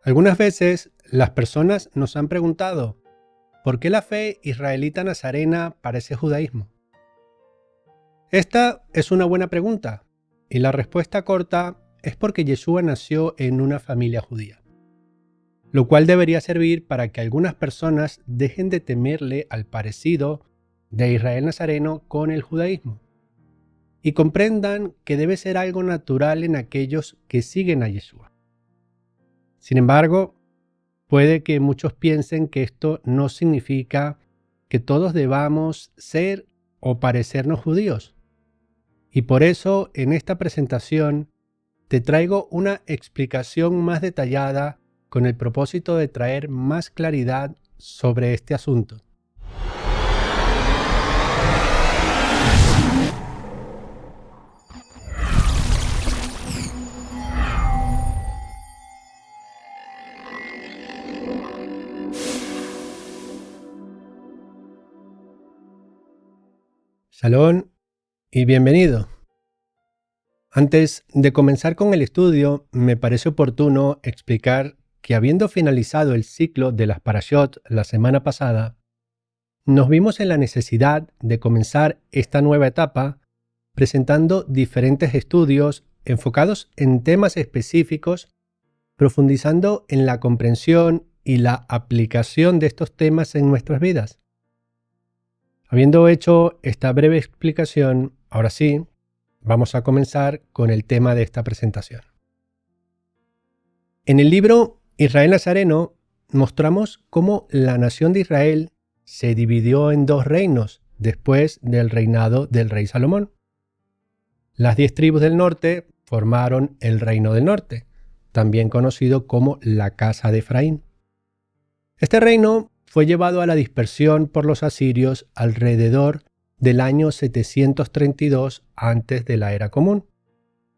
Algunas veces las personas nos han preguntado, ¿por qué la fe israelita nazarena parece judaísmo? Esta es una buena pregunta, y la respuesta corta es porque Yeshua nació en una familia judía, lo cual debería servir para que algunas personas dejen de temerle al parecido de Israel nazareno con el judaísmo, y comprendan que debe ser algo natural en aquellos que siguen a Yeshua. Sin embargo, puede que muchos piensen que esto no significa que todos debamos ser o parecernos judíos. Y por eso, en esta presentación, te traigo una explicación más detallada con el propósito de traer más claridad sobre este asunto. Shalom y bienvenido. Antes de comenzar con el estudio, me parece oportuno explicar que habiendo finalizado el ciclo de las Parashot la semana pasada, nos vimos en la necesidad de comenzar esta nueva etapa presentando diferentes estudios enfocados en temas específicos, profundizando en la comprensión y la aplicación de estos temas en nuestras vidas. Habiendo hecho esta breve explicación, ahora sí, vamos a comenzar con el tema de esta presentación. En el libro Israel Nazareno mostramos cómo la nación de Israel se dividió en dos reinos después del reinado del rey Salomón. Las 10 tribus del norte formaron el reino del norte, también conocido como la casa de Efraín. Este reino fue llevado a la dispersión por los asirios alrededor del año 732 antes de la era común,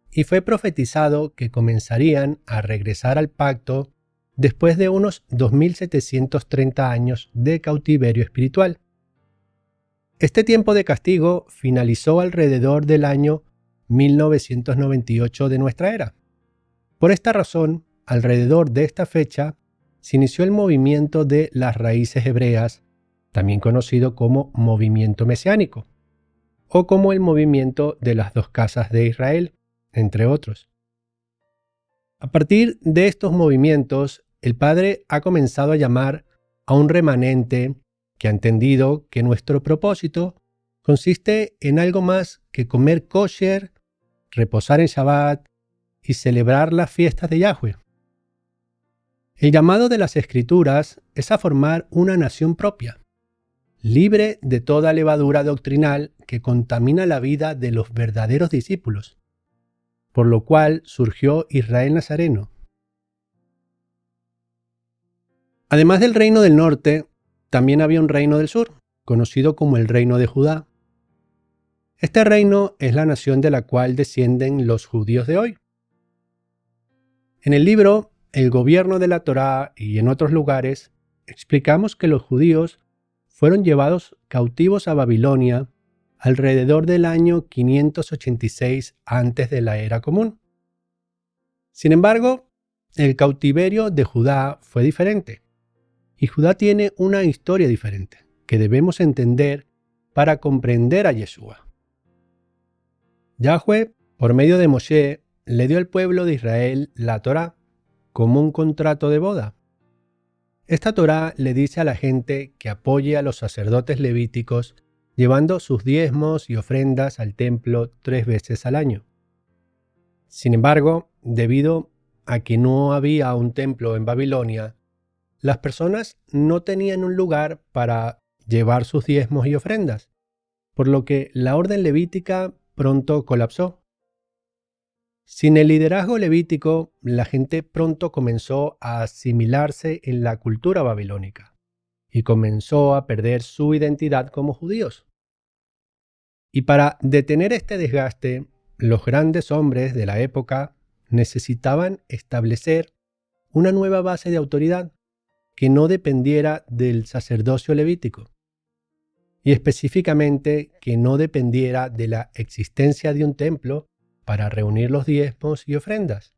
y fue profetizado que comenzarían a regresar al pacto después de unos 2730 años de cautiverio espiritual. Este tiempo de castigo finalizó alrededor del año 1998 de nuestra era. Por esta razón, alrededor de esta fecha, se inició el movimiento de las raíces hebreas, también conocido como movimiento mesiánico, o como el movimiento de las dos casas de Israel, entre otros. A partir de estos movimientos, el Padre ha comenzado a llamar a un remanente que ha entendido que nuestro propósito consiste en algo más que comer kosher, reposar en Shabbat y celebrar las fiestas de Yahweh. El llamado de las Escrituras es a formar una nación propia, libre de toda levadura doctrinal que contamina la vida de los verdaderos discípulos, por lo cual surgió Israel Nazareno. Además del reino del norte, también había un reino del sur, conocido como el reino de Judá. Este reino es la nación de la cual descienden los judíos de hoy. En el libro El gobierno de la Torá y en otros lugares, explicamos que los judíos fueron llevados cautivos a Babilonia alrededor del año 586 antes de la era común. Sin embargo, el cautiverio de Judá fue diferente, y Judá tiene una historia diferente que debemos entender para comprender a Yeshua. Yahweh, por medio de Moshe, le dio al pueblo de Israel la Torá como un contrato de boda. Esta Torá le dice a la gente que apoye a los sacerdotes levíticos llevando sus diezmos y ofrendas al templo 3 veces al año. Sin embargo, debido a que no había un templo en Babilonia, las personas no tenían un lugar para llevar sus diezmos y ofrendas, por lo que la orden levítica pronto colapsó. Sin el liderazgo levítico, la gente pronto comenzó a asimilarse en la cultura babilónica y comenzó a perder su identidad como judíos. Y para detener este desgaste, los grandes hombres de la época necesitaban establecer una nueva base de autoridad que no dependiera del sacerdocio levítico, y específicamente que no dependiera de la existencia de un templo para reunir los diezmos y ofrendas.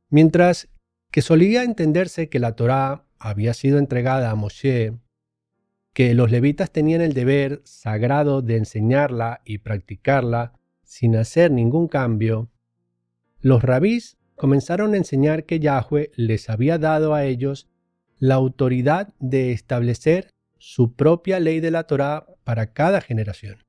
Mientras que solía entenderse que la Torá había sido entregada a Moshe, que los levitas tenían el deber sagrado de enseñarla y practicarla sin hacer ningún cambio, los rabís comenzaron a enseñar que Yahweh les había dado a ellos la autoridad de establecer su propia ley de la Torá para cada generación.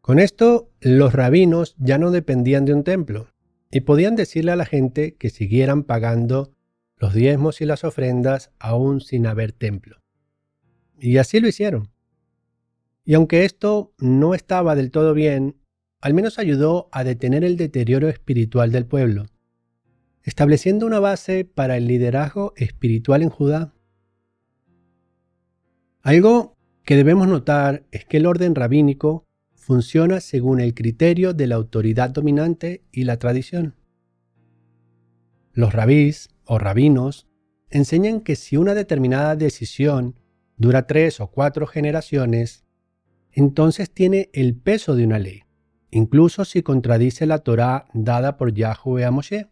Con esto, los rabinos ya no dependían de un templo y podían decirle a la gente que siguieran pagando los diezmos y las ofrendas aún sin haber templo. Y así lo hicieron. Y aunque esto no estaba del todo bien, al menos ayudó a detener el deterioro espiritual del pueblo, estableciendo una base para el liderazgo espiritual en Judá. Algo que debemos notar es que el orden rabínico funciona según el criterio de la autoridad dominante y la tradición. Los rabís o rabinos enseñan que si una determinada decisión dura 3 o 4 generaciones, entonces tiene el peso de una ley, incluso si contradice la Torá dada por Yahweh a Moshe.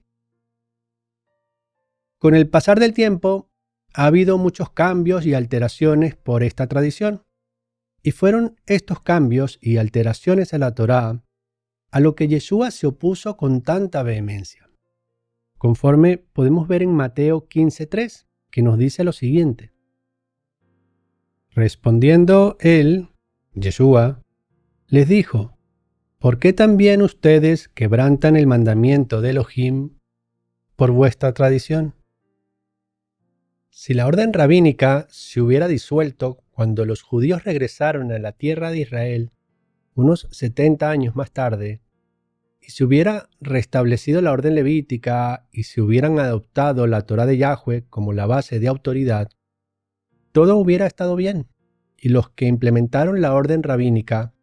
Con el pasar del tiempo, ha habido muchos cambios y alteraciones por esta tradición, y fueron estos cambios y alteraciones a la Torá a lo que Yeshua se opuso con tanta vehemencia. Conforme podemos ver en Mateo 15:3, que nos dice lo siguiente. Respondiendo él, Yeshua, les dijo, ¿por qué también ustedes quebrantan el mandamiento de Elohim por vuestra tradición? Si la orden rabínica se hubiera disuelto cuando los judíos regresaron a la tierra de Israel unos 70 años más tarde, y se hubiera restablecido la orden levítica y se hubieran adoptado la Torá de Yahweh como la base de autoridad, todo hubiera estado bien, y los que implementaron la orden rabínica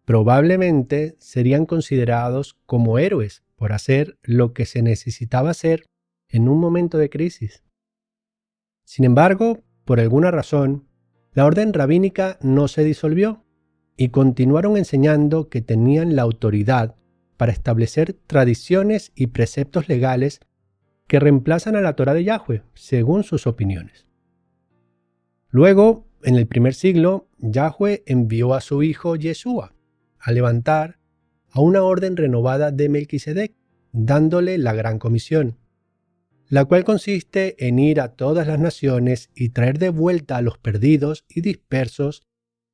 probablemente serían considerados como héroes por hacer lo que se necesitaba hacer en un momento de crisis. Sin embargo, por alguna razón, la orden rabínica no se disolvió y continuaron enseñando que tenían la autoridad para establecer tradiciones y preceptos legales que reemplazan a la Torá de Yahweh, según sus opiniones. Luego, en el primer siglo, Yahweh envió a su hijo Yeshua a levantar a una orden renovada de Melquisedec, dándole la gran comisión, la cual consiste en ir a todas las naciones y traer de vuelta a los perdidos y dispersos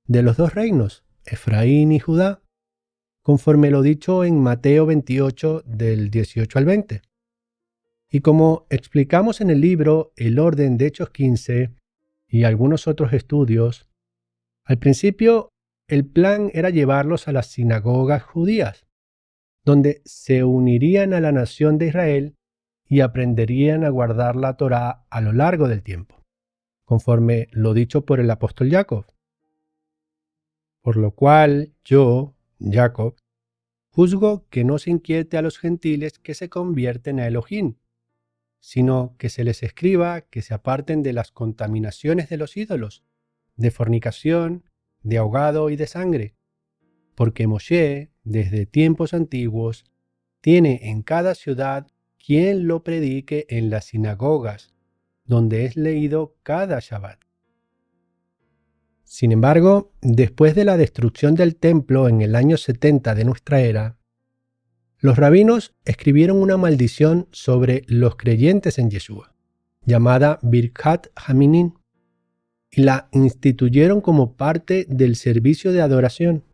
de los dos reinos, Efraín y Judá, conforme lo dicho en Mateo 28 del 18 al 20. Y como explicamos en el libro El orden de Hechos 15 y algunos otros estudios, al principio el plan era llevarlos a las sinagogas judías, donde se unirían a la nación de Israel y aprenderían a guardar la Torá a lo largo del tiempo, conforme lo dicho por el apóstol Jacob. Por lo cual yo, Jacob, juzgo que no se inquiete a los gentiles que se convierten a Elohim, sino que se les escriba que se aparten de las contaminaciones de los ídolos, de fornicación, de ahogado y de sangre, porque Moshe, desde tiempos antiguos, tiene en cada ciudad quien lo predique en las sinagogas, donde es leído cada Shabbat. Sin embargo, después de la destrucción del templo en el año 70 de nuestra era, los rabinos escribieron una maldición sobre los creyentes en Yeshua, llamada Birkat Haminin, y la instituyeron como parte del servicio de adoración.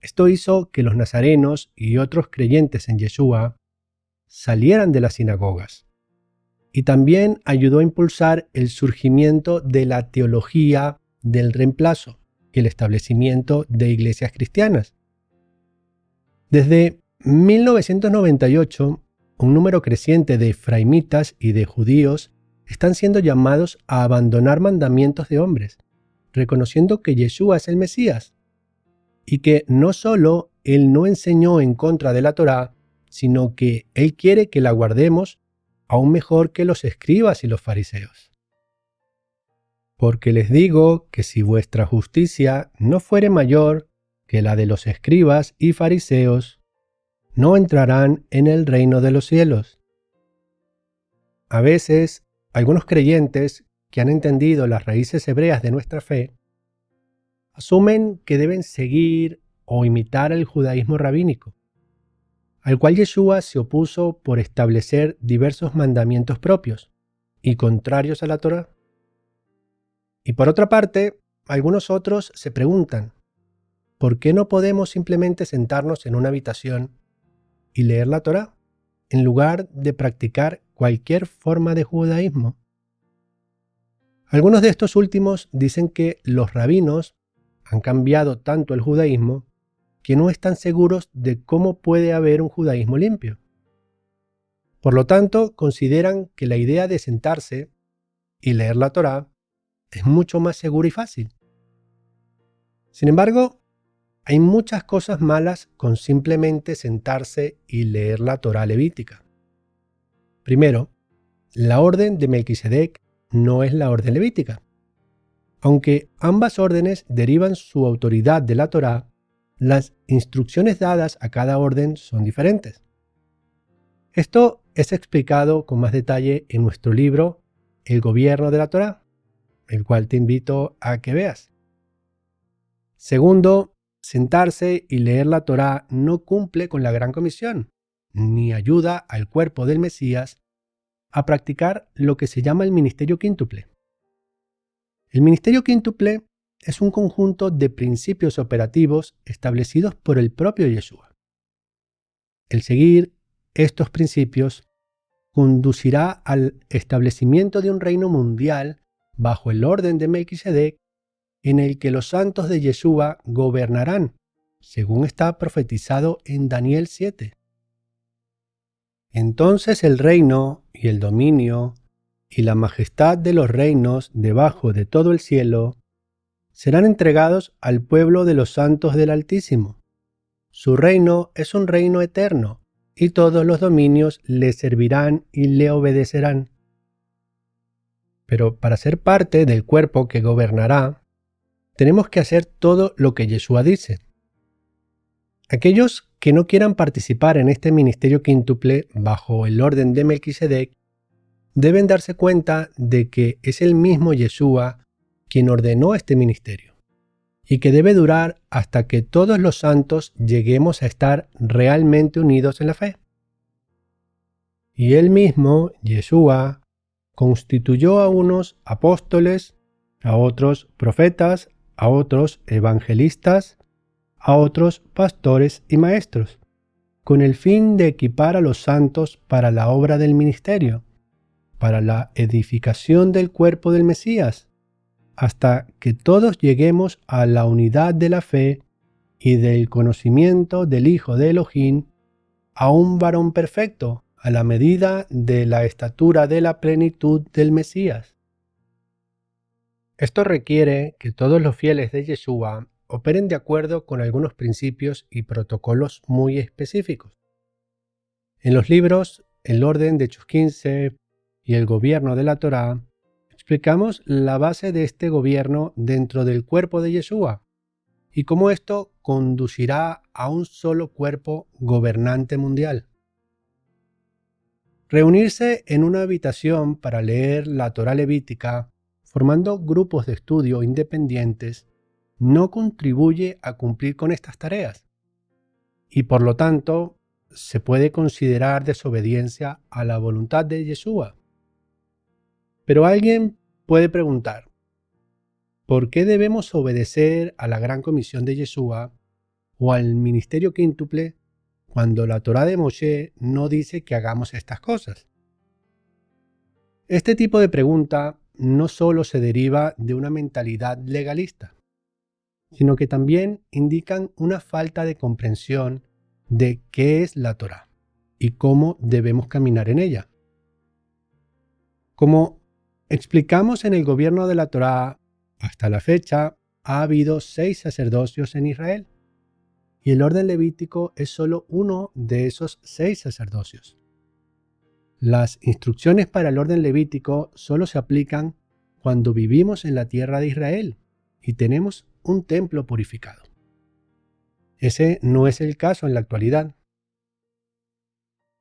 Esto hizo que los nazarenos y otros creyentes en Yeshua salieran de las sinagogas, y también ayudó a impulsar el surgimiento de la teología del reemplazo y el establecimiento de iglesias cristianas. Desde 1998, un número creciente de efraimitas y de judíos están siendo llamados a abandonar mandamientos de hombres, reconociendo que Yeshua es el Mesías, y que no solo Él no enseñó en contra de la Torá, sino que Él quiere que la guardemos aún mejor que los escribas y los fariseos. Porque les digo que si vuestra justicia no fuere mayor que la de los escribas y fariseos, no entrarán en el reino de los cielos. A veces, algunos creyentes que han entendido las raíces hebreas de nuestra fe asumen que deben seguir o imitar el judaísmo rabínico, al cual Yeshua se opuso por establecer diversos mandamientos propios y contrarios a la Torá. Y por otra parte, algunos otros se preguntan, ¿por qué no podemos simplemente sentarnos en una habitación y leer la Torá, en lugar de practicar cualquier forma de judaísmo? Algunos de estos últimos dicen que los rabinos han cambiado tanto el judaísmo que no están seguros de cómo puede haber un judaísmo limpio. Por lo tanto, consideran que la idea de sentarse y leer la Torá es mucho más segura y fácil. Sin embargo, hay muchas cosas malas con simplemente sentarse y leer la Torá levítica. Primero, la orden de Melquisedec no es la orden levítica. Aunque ambas órdenes derivan su autoridad de la Torá, las instrucciones dadas a cada orden son diferentes. Esto es explicado con más detalle en nuestro libro El gobierno de la Torá, el cual te invito a que veas. Segundo, sentarse y leer la Torá no cumple con la Gran Comisión, ni ayuda al cuerpo del Mesías a practicar lo que se llama el ministerio quíntuple. El ministerio quíntuple es un conjunto de principios operativos establecidos por el propio Yeshua. El seguir estos principios conducirá al establecimiento de un reino mundial bajo el orden de Melquisedec, en el que los santos de Yeshua gobernarán, según está profetizado en Daniel 7. Entonces el reino y el dominio y la majestad de los reinos debajo de todo el cielo serán entregados al pueblo de los santos del Altísimo. Su reino es un reino eterno, y todos los dominios le servirán y le obedecerán. Pero para ser parte del cuerpo que gobernará, tenemos que hacer todo lo que Yeshua dice. Aquellos que no quieran participar en este ministerio quíntuple bajo el orden de Melquisedec deben darse cuenta de que es el mismo Yeshua quien ordenó este ministerio, y que debe durar hasta que todos los santos lleguemos a estar realmente unidos en la fe. Y él mismo, Yeshua, constituyó a unos apóstoles, a otros profetas, a otros evangelistas, a otros pastores y maestros, con el fin de equipar a los santos para la obra del ministerio, para la edificación del cuerpo del Mesías, hasta que todos lleguemos a la unidad de la fe y del conocimiento del Hijo de Elohim, a un varón perfecto, a la medida de la estatura de la plenitud del Mesías. Esto requiere que todos los fieles de Yeshua operen de acuerdo con algunos principios y protocolos muy específicos. En los libros El orden de Hechos 15 y El gobierno de la Torá, explicamos la base de este gobierno dentro del cuerpo de Yeshua y cómo esto conducirá a un solo cuerpo gobernante mundial. Reunirse en una habitación para leer la Torá levítica, formando grupos de estudio independientes, no contribuye a cumplir con estas tareas y por lo tanto se puede considerar desobediencia a la voluntad de Yeshua. Pero alguien puede preguntar, ¿por qué debemos obedecer a la gran comisión de Yeshua o al ministerio quíntuple cuando la Torá de Moshe no dice que hagamos estas cosas? Este tipo de pregunta no solo se deriva de una mentalidad legalista, sino que también indican una falta de comprensión de qué es la Torá y cómo debemos caminar en ella. Como explicamos en el gobierno de la Torá, hasta la fecha ha habido 6 sacerdocios en Israel, y el orden levítico es solo uno de esos 6 sacerdocios. Las instrucciones para el orden levítico solo se aplican cuando vivimos en la tierra de Israel y tenemos un templo purificado. Ese no es el caso en la actualidad.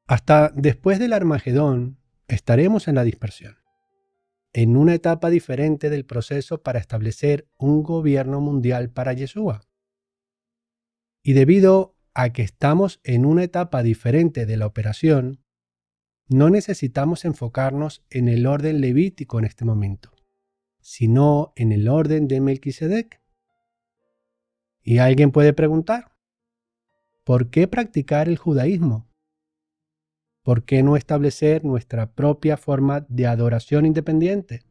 Hasta después del Armagedón, estaremos en la dispersión, en una etapa diferente del proceso para establecer un gobierno mundial para Yeshua. Y debido a que estamos en una etapa diferente de la operación, no necesitamos enfocarnos en el orden levítico en este momento, sino en el orden de Melquisedec. Y alguien puede preguntar, ¿por qué practicar el judaísmo? ¿Por qué no establecer nuestra propia forma de adoración independiente?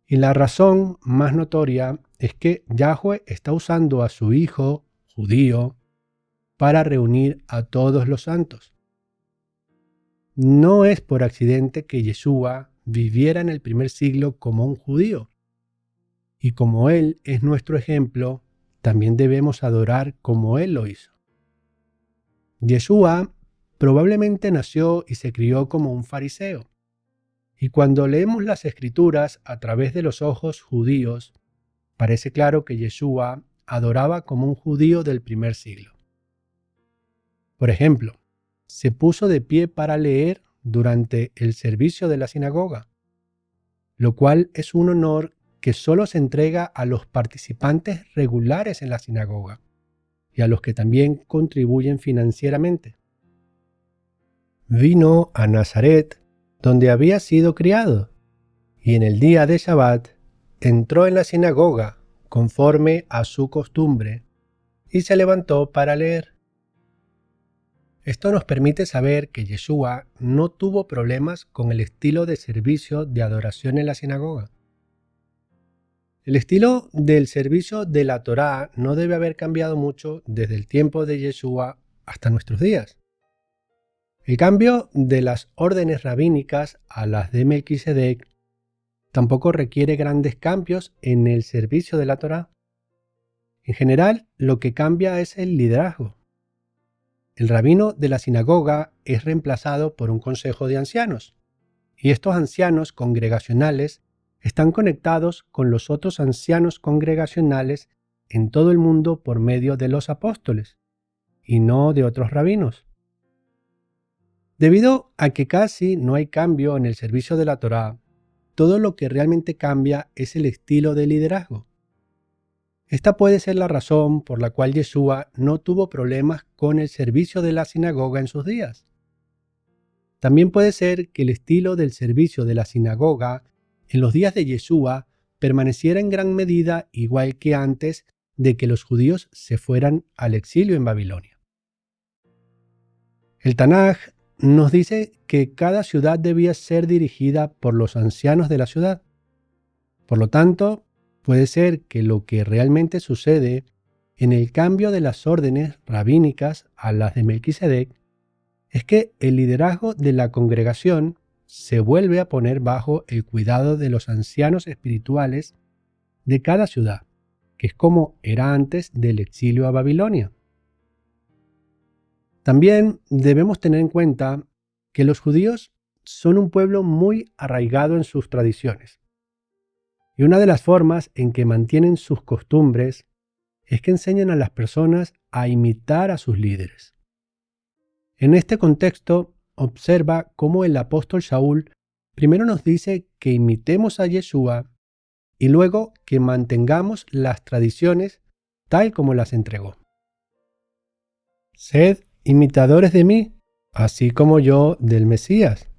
Y la razón más notoria es que Yahweh está usando a su hijo judío para reunir a todos los santos. No es por accidente que Yeshua viviera en el primer siglo como un judío. Y como Él es nuestro ejemplo, también debemos adorar como Él lo hizo. Yeshua probablemente nació y se crió como un fariseo. Y cuando leemos las Escrituras a través de los ojos judíos, parece claro que Yeshua adoraba como un judío del primer siglo. Por ejemplo, se puso de pie para leer durante el servicio de la sinagoga, lo cual es un honor que solo se entrega a los participantes regulares en la sinagoga y a los que también contribuyen financieramente. Vino a Nazaret, donde había sido criado, y en el día de Shabbat entró en la sinagoga conforme a su costumbre y se levantó para leer. Esto nos permite saber que Yeshua no tuvo problemas con el estilo de servicio de adoración en la sinagoga. El estilo del servicio de la Torá no debe haber cambiado mucho desde el tiempo de Yeshua hasta nuestros días. El cambio de las órdenes rabínicas a las de Melquisedec tampoco requiere grandes cambios en el servicio de la Torá. En general, lo que cambia es el liderazgo. El rabino de la sinagoga es reemplazado por un consejo de ancianos, y estos ancianos congregacionales están conectados con los otros ancianos congregacionales en todo el mundo por medio de los apóstoles, y no de otros rabinos. Debido a que casi no hay cambio en el servicio de la Torá, todo lo que realmente cambia es el estilo de liderazgo. Esta puede ser la razón por la cual Yeshua no tuvo problemas con el servicio de la sinagoga en sus días. También puede ser que el estilo del servicio de la sinagoga en los días de Yeshua permaneciera en gran medida igual que antes de que los judíos se fueran al exilio en Babilonia. El Tanaj nos dice que cada ciudad debía ser dirigida por los ancianos de la ciudad. Por lo tanto, puede ser que lo que realmente sucede en el cambio de las órdenes rabínicas a las de Melquisedec es que el liderazgo de la congregación se vuelve a poner bajo el cuidado de los ancianos espirituales de cada ciudad, que es como era antes del exilio a Babilonia. También debemos tener en cuenta que los judíos son un pueblo muy arraigado en sus tradiciones. Y una de las formas en que mantienen sus costumbres es que enseñan a las personas a imitar a sus líderes. En este contexto, observa cómo el apóstol Saúl primero nos dice que imitemos a Yeshua y luego que mantengamos las tradiciones tal como las entregó. Sed imitadores de mí, así como yo del Mesías.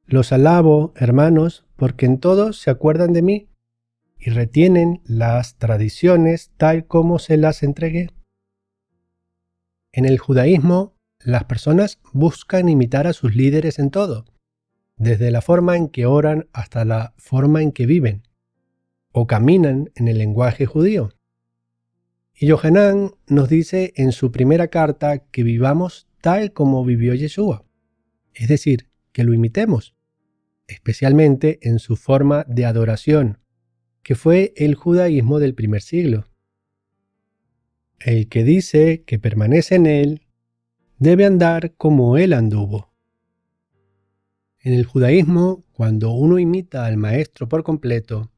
Los alabo, hermanos, porque en todo se acuerdan de mí y retienen las tradiciones tal como se las entregué. En el judaísmo, las personas buscan imitar a sus líderes en todo, desde la forma en que oran hasta la forma en que viven, o caminan en el lenguaje judío. Y Yohanan nos dice en su primera carta que vivamos tal como vivió Yeshua, es decir, que lo imitemos, especialmente en su forma de adoración, que fue el judaísmo del primer siglo. El que dice que permanece en él debe andar como él anduvo. En el judaísmo, cuando uno imita al maestro por completo,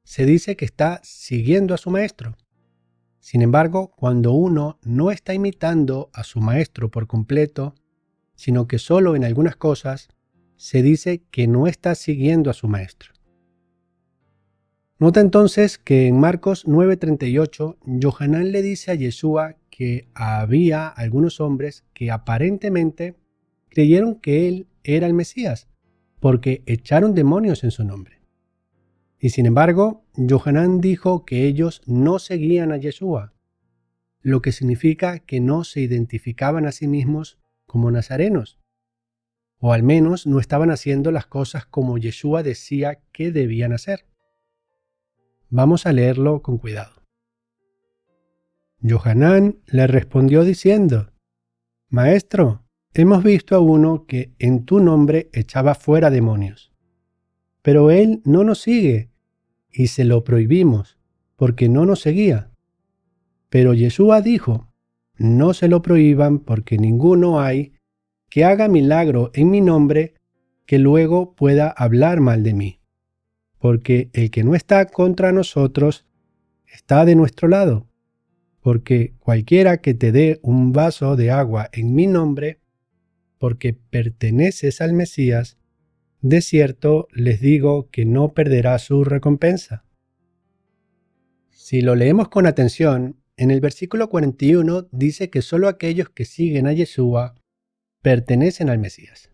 se dice que está siguiendo a su maestro. Sin embargo, cuando uno no está imitando a su maestro por completo, sino que solo en algunas cosas se dice que no está siguiendo a su maestro. Nota entonces que en Marcos 9:38, Yohanan le dice a Yeshua que había algunos hombres que aparentemente creyeron que él era el Mesías, porque echaron demonios en su nombre. Y sin embargo, Yohanan dijo que ellos no seguían a Yeshua, lo que significa que no se identificaban a sí mismos como nazarenos, o al menos no estaban haciendo las cosas como Yeshua decía que debían hacer. Vamos a leerlo con cuidado. Yohanan le respondió diciendo: Maestro, hemos visto a uno que en tu nombre echaba fuera demonios. Pero él no nos sigue, y se lo prohibimos, porque no nos seguía. Pero Yeshua dijo: No se lo prohíban, porque ninguno hay que haga milagro en mi nombre que luego pueda hablar mal de mí. Porque el que no está contra nosotros está de nuestro lado. Porque cualquiera que te dé un vaso de agua en mi nombre, porque perteneces al Mesías, de cierto les digo que no perderá su recompensa. Si lo leemos con atención, en el versículo 41 dice que solo aquellos que siguen a Yeshua pertenecen al Mesías.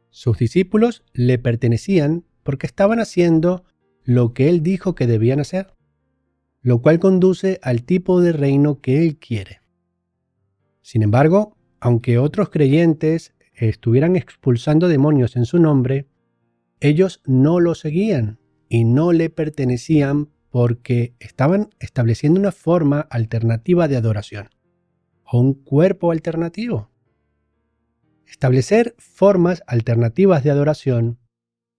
Sus discípulos le pertenecían porque estaban haciendo lo que él dijo que debían hacer, lo cual conduce al tipo de reino que él quiere. Sin embargo, aunque otros creyentes estuvieran expulsando demonios en su nombre, ellos no lo seguían y no le pertenecían porque estaban estableciendo una forma alternativa de adoración o un cuerpo alternativo. Establecer formas alternativas de adoración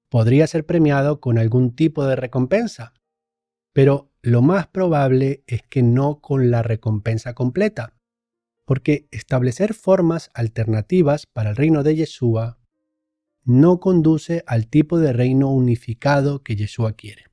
podría ser premiado con algún tipo de recompensa, pero lo más probable es que no con la recompensa completa, porque establecer formas alternativas para el reino de Yeshua no conduce al tipo de reino unificado que Yeshua quiere.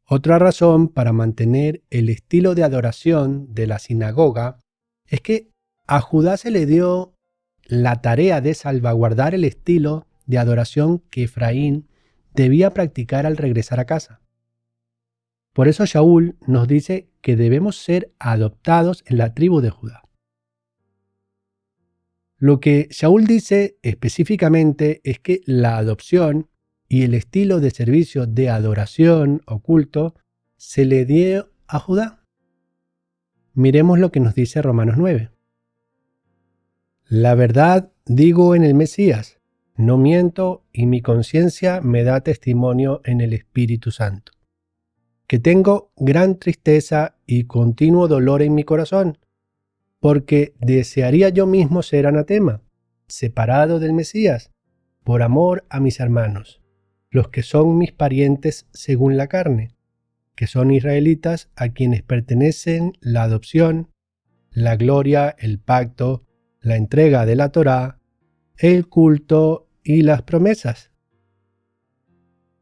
Otra razón para mantener el estilo de adoración de la sinagoga es que a Judá se le dio la tarea de salvaguardar el estilo de adoración que Efraín debía practicar al regresar a casa. Por eso Shaul nos dice que debemos ser adoptados en la tribu de Judá. Lo que Shaul dice específicamente es que la adopción y el estilo de servicio de adoración o culto se le dio a Judá. Miremos lo que nos dice Romanos 9. La verdad digo en el Mesías, no miento, y mi conciencia me da testimonio en el Espíritu Santo, que tengo gran tristeza y continuo dolor en mi corazón, porque desearía yo mismo ser anatema, separado del Mesías, por amor a mis hermanos, los que son mis parientes según la carne, que son israelitas a quienes pertenecen la adopción, la gloria, el pacto, la entrega de la Torá, el culto y las promesas.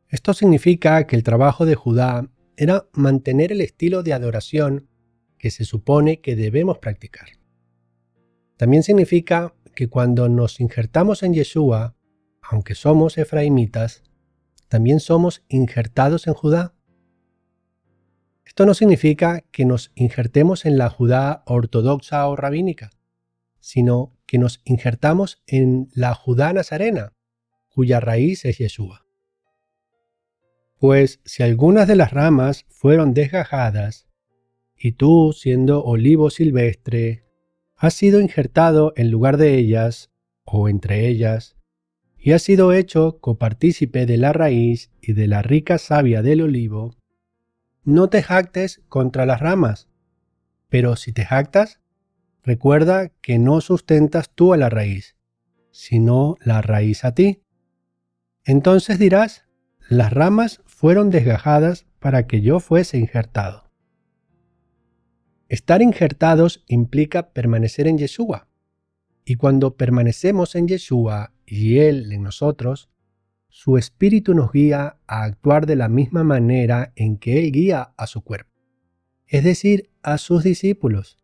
Esto significa que el trabajo de Judá era mantener el estilo de adoración que se supone que debemos practicar. También significa que cuando nos injertamos en Yeshua, aunque somos efraimitas, también somos injertados en Judá. Esto no significa que nos injertemos en la Judá ortodoxa o rabínica, sino que nos injertamos en la Judá nazarena, cuya raíz es Yeshua. Pues si algunas de las ramas fueron desgajadas, y tú, siendo olivo silvestre, has sido injertado en lugar de ellas, o entre ellas, y has sido hecho copartícipe de la raíz y de la rica savia del olivo, no te jactes contra las ramas, pero si te jactas, recuerda que no sustentas tú a la raíz, sino la raíz a ti. Entonces dirás, las ramas fueron desgajadas para que yo fuese injertado. Estar injertados implica permanecer en Yeshua, y cuando permanecemos en Yeshua y Él en nosotros, su Espíritu nos guía a actuar de la misma manera en que Él guía a su cuerpo, es decir, a sus discípulos.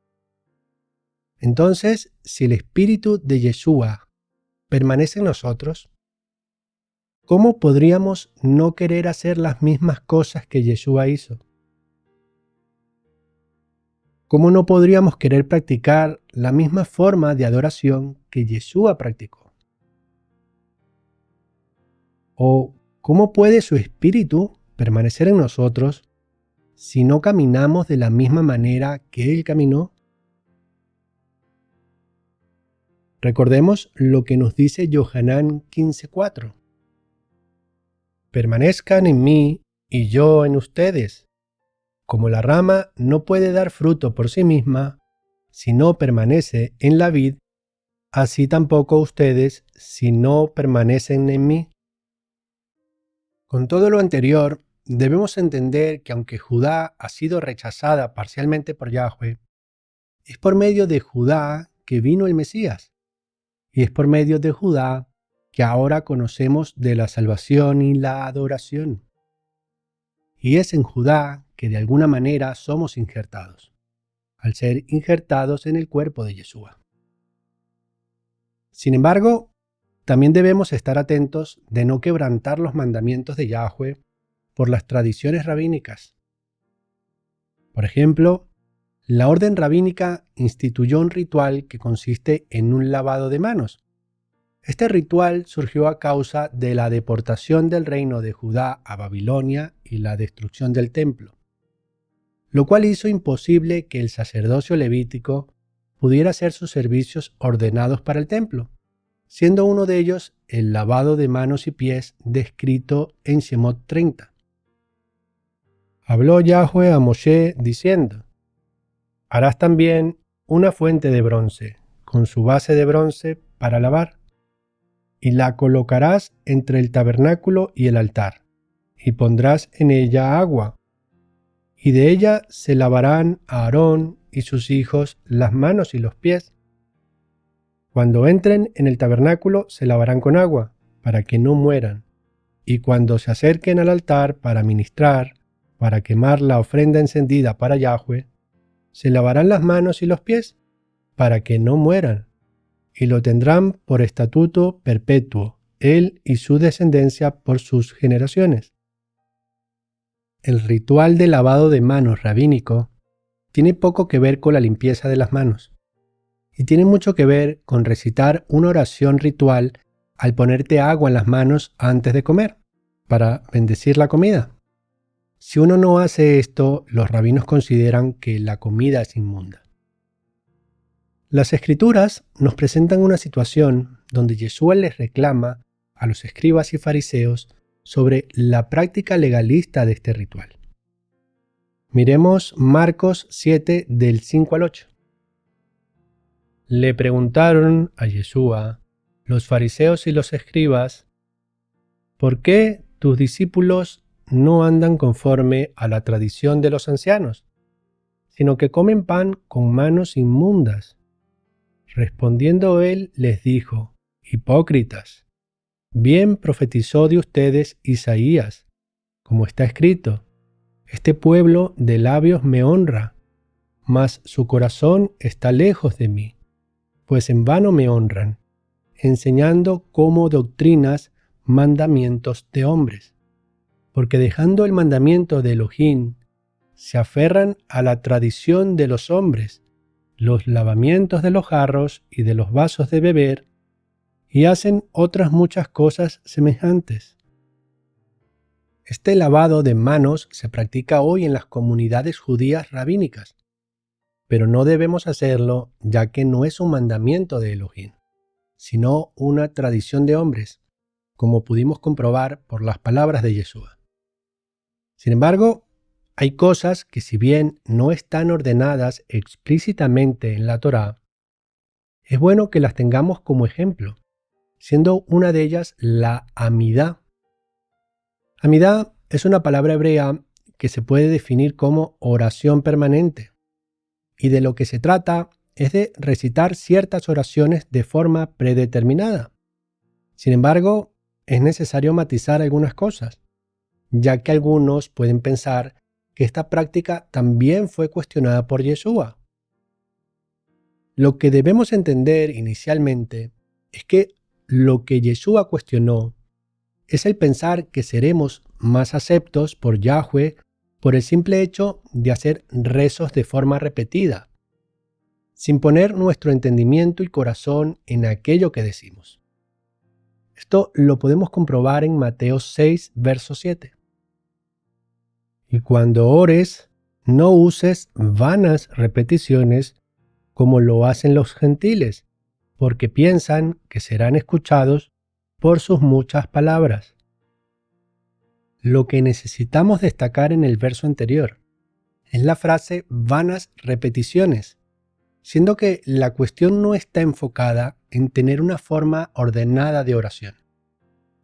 Entonces, si el espíritu de Yeshua permanece en nosotros, ¿cómo podríamos no querer hacer las mismas cosas que Yeshua hizo? ¿Cómo no podríamos querer practicar la misma forma de adoración que Yeshua practicó? ¿O cómo puede su espíritu permanecer en nosotros si no caminamos de la misma manera que Él caminó? Recordemos lo que nos dice Yohanan 15:4. Permanezcan en mí y yo en ustedes. Como la rama no puede dar fruto por sí misma si no permanece en la vid, así tampoco ustedes si no permanecen en mí. Con todo lo anterior, debemos entender que aunque Judá ha sido rechazada parcialmente por Yahweh, es por medio de Judá que vino el Mesías, y es por medio de Judá que ahora conocemos de la salvación y la adoración. Y es en Judá que de alguna manera somos injertados, al ser injertados en el cuerpo de Yeshua. Sin embargo, también debemos estar atentos de no quebrantar los mandamientos de Yahweh por las tradiciones rabínicas. Por ejemplo, la orden rabínica instituyó un ritual que consiste en un lavado de manos. Este ritual surgió a causa de la deportación del reino de Judá a Babilonia y la destrucción del templo, lo cual hizo imposible que el sacerdocio levítico pudiera hacer sus servicios ordenados para el templo, siendo uno de ellos el lavado de manos y pies descrito en Shemot 30. Habló Yahweh a Moshe diciendo: harás también una fuente de bronce, con su base de bronce para lavar, y la colocarás entre el tabernáculo y el altar, y pondrás en ella agua, y de ella se lavarán Aarón y sus hijos las manos y los pies. Cuando entren en el tabernáculo se lavarán con agua, para que no mueran, y cuando se acerquen al altar para ministrar, para quemar la ofrenda encendida para Yahweh, se lavarán las manos y los pies, para que no mueran, y lo tendrán por estatuto perpetuo, él y su descendencia por sus generaciones. El ritual de lavado de manos rabínico tiene poco que ver con la limpieza de las manos, y tiene mucho que ver con recitar una oración ritual al ponerte agua en las manos antes de comer, para bendecir la comida. Si uno no hace esto, los rabinos consideran que la comida es inmunda. Las Escrituras nos presentan una situación donde Yeshua les reclama a los escribas y fariseos sobre la práctica legalista de este ritual. Miremos Marcos 7 del 5 al 8. Le preguntaron a Yeshua los fariseos y los escribas: ¿por qué tus discípulos no andan conforme a la tradición de los ancianos, sino que comen pan con manos inmundas? Respondiendo él les dijo: hipócritas, bien profetizó de ustedes Isaías, como está escrito: este pueblo de labios me honra, mas su corazón está lejos de mí, pues en vano me honran, enseñando como doctrinas mandamientos de hombres, porque dejando el mandamiento de Elohim, se aferran a la tradición de los hombres, los lavamientos de los jarros y de los vasos de beber, y hacen otras muchas cosas semejantes. Este lavado de manos se practica hoy en las comunidades judías rabínicas, pero no debemos hacerlo ya que no es un mandamiento de Elohim, sino una tradición de hombres, como pudimos comprobar por las palabras de Yeshua. Sin embargo, hay cosas que, si bien no están ordenadas explícitamente en la Torá, es bueno que las tengamos como ejemplo, siendo una de ellas la amidá. Amidá es una palabra hebrea que se puede definir como oración permanente, y de lo que se trata es de recitar ciertas oraciones de forma predeterminada. Sin embargo, es necesario matizar algunas cosas, ya que algunos pueden pensar que esta práctica también fue cuestionada por Yeshua. Lo que debemos entender inicialmente es que lo que Yeshua cuestionó es el pensar que seremos más aceptos por Yahweh por el simple hecho de hacer rezos de forma repetida, sin poner nuestro entendimiento y corazón en aquello que decimos. Esto lo podemos comprobar en Mateo 6, verso 7. Y cuando ores, no uses vanas repeticiones como lo hacen los gentiles, porque piensan que serán escuchados por sus muchas palabras. Lo que necesitamos destacar en el verso anterior es la frase vanas repeticiones, siendo que la cuestión no está enfocada en tener una forma ordenada de oración,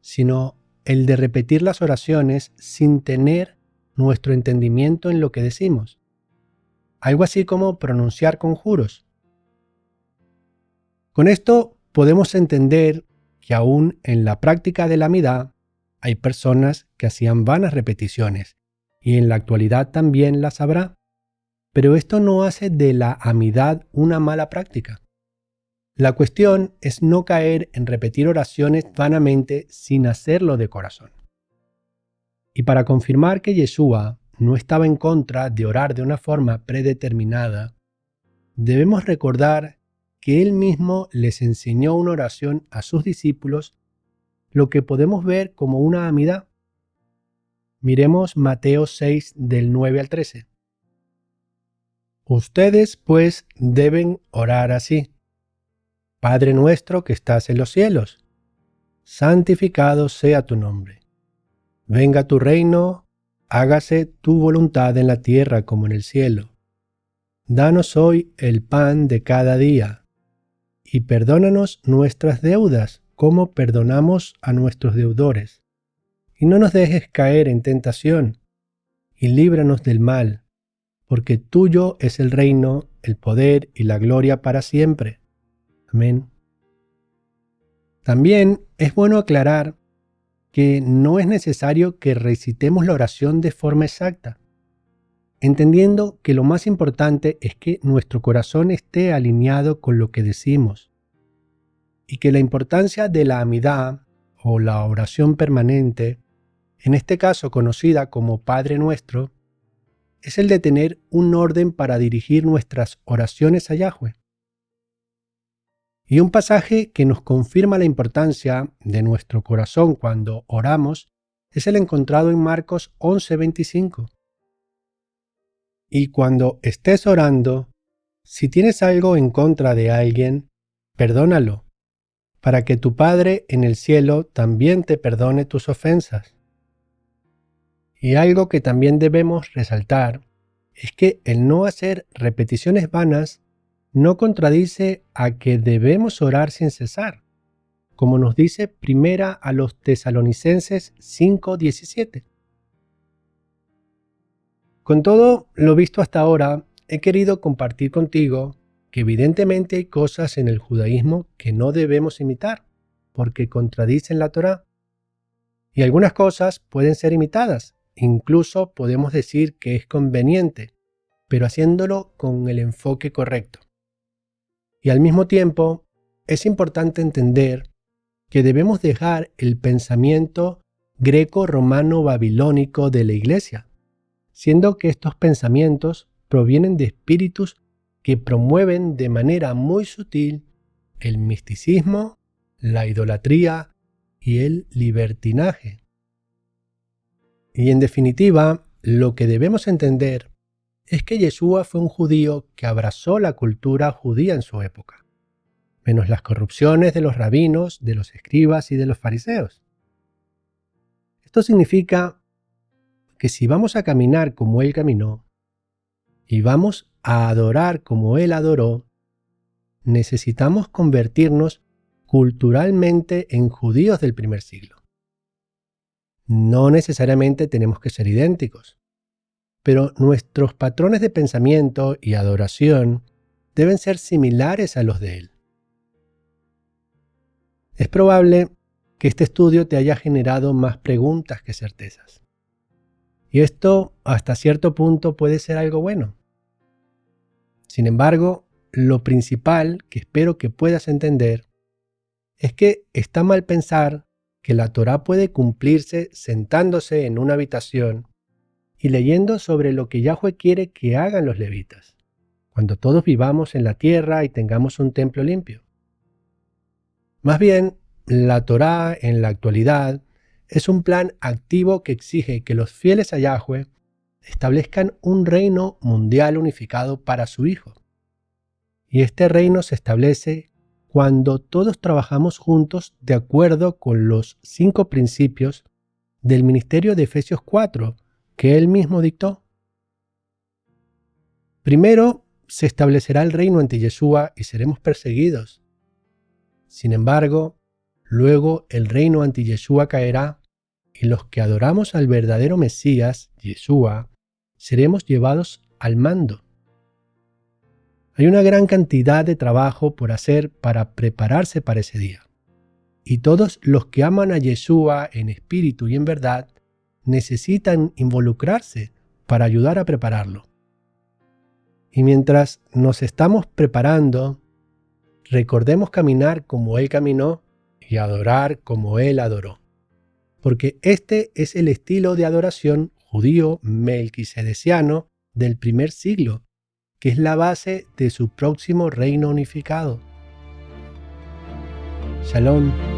sino el de repetir las oraciones sin tener nuestro entendimiento en lo que decimos. Algo así como pronunciar conjuros. Con esto podemos entender que aún en la práctica de la amidad hay personas que hacían vanas repeticiones y en la actualidad también las habrá. Pero esto no hace de la amidad una mala práctica. La cuestión es no caer en repetir oraciones vanamente sin hacerlo de corazón. Y para confirmar que Yeshua no estaba en contra de orar de una forma predeterminada, debemos recordar que él mismo les enseñó una oración a sus discípulos, lo que podemos ver como una amidad. Miremos Mateo 6 del 9 al 13. Ustedes, pues, deben orar así. Padre nuestro que estás en los cielos, santificado sea tu nombre. Venga tu reino, hágase tu voluntad en la tierra como en el cielo. Danos hoy el pan de cada día, y perdónanos nuestras deudas como perdonamos a nuestros deudores. Y no nos dejes caer en tentación, y líbranos del mal, porque tuyo es el reino, el poder y la gloria para siempre. Amén. También es bueno aclarar que no es necesario que recitemos la oración de forma exacta, entendiendo que lo más importante es que nuestro corazón esté alineado con lo que decimos, y que la importancia de la amidad o la oración permanente, en este caso conocida como Padre Nuestro, es el de tener un orden para dirigir nuestras oraciones a Yahweh. Y un pasaje que nos confirma la importancia de nuestro corazón cuando oramos es el encontrado en Marcos 11:25. Y cuando estés orando, si tienes algo en contra de alguien, perdónalo, para que tu Padre en el cielo también te perdone tus ofensas. Y algo que también debemos resaltar es que el no hacer repeticiones vanas no contradice a que debemos orar sin cesar, como nos dice primera a los Tesalonicenses 5:17. Con todo lo visto hasta ahora, he querido compartir contigo que evidentemente hay cosas en el judaísmo que no debemos imitar, porque contradicen la Torá. Y algunas cosas pueden ser imitadas, incluso podemos decir que es conveniente, pero haciéndolo con el enfoque correcto. Y al mismo tiempo, es importante entender que debemos dejar el pensamiento greco-romano-babilónico de la Iglesia, siendo que estos pensamientos provienen de espíritus que promueven de manera muy sutil el misticismo, la idolatría y el libertinaje. Y en definitiva, lo que debemos entender es que Yeshua fue un judío que abrazó la cultura judía en su época, menos las corrupciones de los rabinos, de los escribas y de los fariseos. Esto significa que si vamos a caminar como Él caminó y vamos a adorar como Él adoró, necesitamos convertirnos culturalmente en judíos del primer siglo. No necesariamente tenemos que ser idénticos, pero nuestros patrones de pensamiento y adoración deben ser similares a los de Él. Es probable que este estudio te haya generado más preguntas que certezas. Y esto hasta cierto punto puede ser algo bueno. Sin embargo, lo principal que espero que puedas entender es que está mal pensar que la Torá puede cumplirse sentándose en una habitación y leyendo sobre lo que Yahweh quiere que hagan los levitas, cuando todos vivamos en la tierra y tengamos un templo limpio. Más bien, la Torá en la actualidad es un plan activo que exige que los fieles a Yahweh establezcan un reino mundial unificado para su Hijo. Y este reino se establece cuando todos trabajamos juntos de acuerdo con los 5 principios del ministerio de Efesios 4 que él mismo dictó. Primero, se establecerá el reino ante Yeshua y seremos perseguidos. Sin embargo, luego el reino ante Yeshua caerá y los que adoramos al verdadero Mesías, Yeshua, seremos llevados al mando. Hay una gran cantidad de trabajo por hacer para prepararse para ese día. Y todos los que aman a Yeshua en espíritu y en verdad necesitan involucrarse para ayudar a prepararlo. Y mientras nos estamos preparando, recordemos caminar como Él caminó y adorar como Él adoró. Porque este es el estilo de adoración judío melquisedeciano del primer siglo, que es la base de su próximo reino unificado. Shalom.